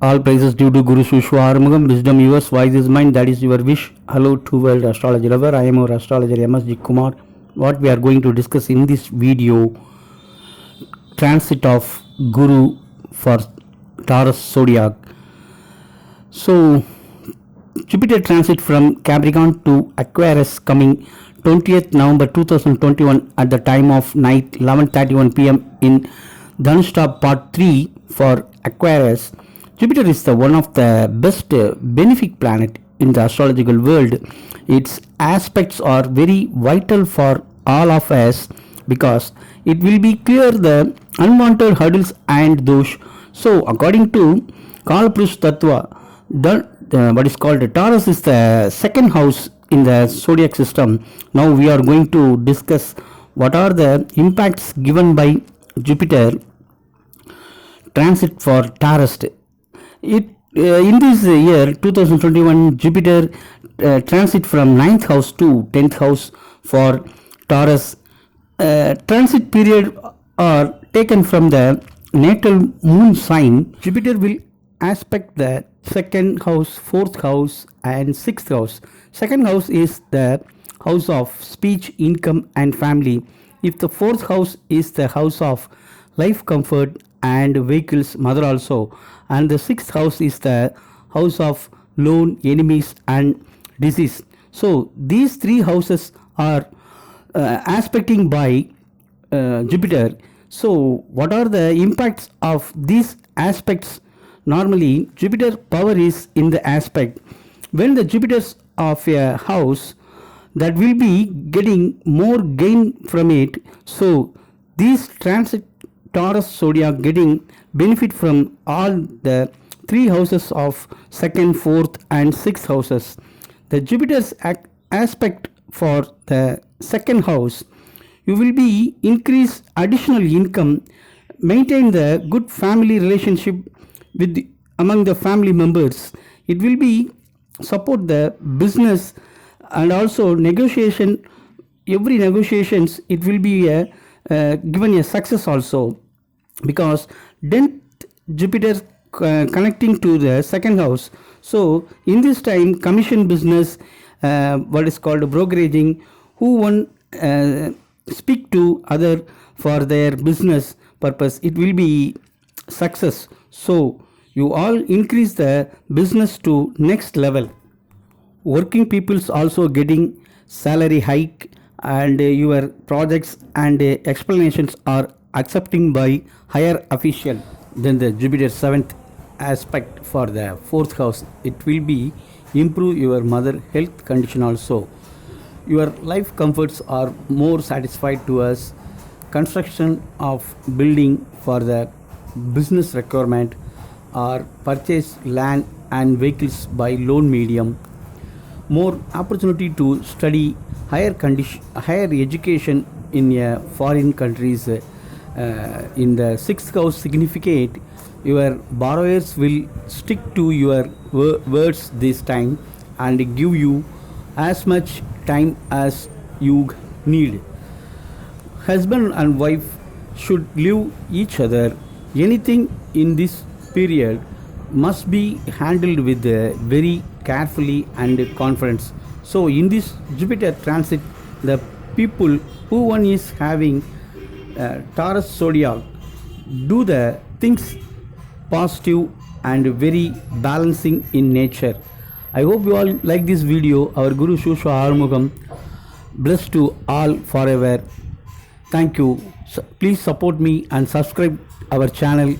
All praises due to Guru Sushwa Armugam, wisdom yours, wise is mine, that is your wish. Hello to world astrology lover, I am your astrologer M.S.G. Kumar. What we are going to discuss in this video, transit of Guru for Taurus zodiac. So, Jupiter transit from Capricorn to Aquarius coming 20th November 2021 at the time of night 11:31 p.m. in Dhanusha part 3 for Aquarius. Jupiter is the one of the best benefic planet in the astrological world. Its aspects are very vital for all of us because it will be clear the unwanted hurdles and dosh. So according to Kalprush Tattva, what is called Taurus is the second house in the zodiac system. Now we are going to discuss what are the impacts given by Jupiter transit for Taurus. In this year 2021, Jupiter transit from 9th house to 10th house for Taurus. Transit period are taken from the natal moon sign. Jupiter will aspect the second house, fourth house and sixth house. Second house is the house of speech, income and family. If the fourth house is the house of life, comfort and vehicles, mother also, and the sixth house is the house of loan, enemies and disease. So these three houses are aspecting by Jupiter. So what are the impacts of these aspects? Normally Jupiter power is in the aspect. When the Jupiters of a house, that will be getting more gain from it. So these transit Taurus zodiac getting benefit from all the three houses of second, fourth and sixth houses. The Jupiter's aspect for the second house, you will be increase additional income, maintain the good family relationship with among the family members. It will be support the business and also negotiation. Every negotiations it will be given a success also, because then Jupiter connecting to the second house. So in this time commission business, what is called brokeraging, who one speak to other for their business purpose, it will be success. So you all increase the business to next level. Working people's also getting salary hike, and your projects and explanations are accepting by higher official. Then the Jupiter 7th aspect for the fourth house, it will be improve your mother health condition also. Your life comforts are more satisfied to us. Construction of building for the business requirement, or purchase land and vehicles by loan medium. More opportunity to study higher education in foreign countries. In the sixth house significate, your borrowers will stick to your words this time and give you as much time as you need. Husband and wife should live each other. Anything in this period must be handled with very carefully and confidence. So in this Jupiter transit, the people who one is having Taurus zodiac do the things positive and very balancing in nature. I hope you all like this video. Our Guru Sushwa Armugam, blessed to all forever. Thank you. Please support me and subscribe our channel.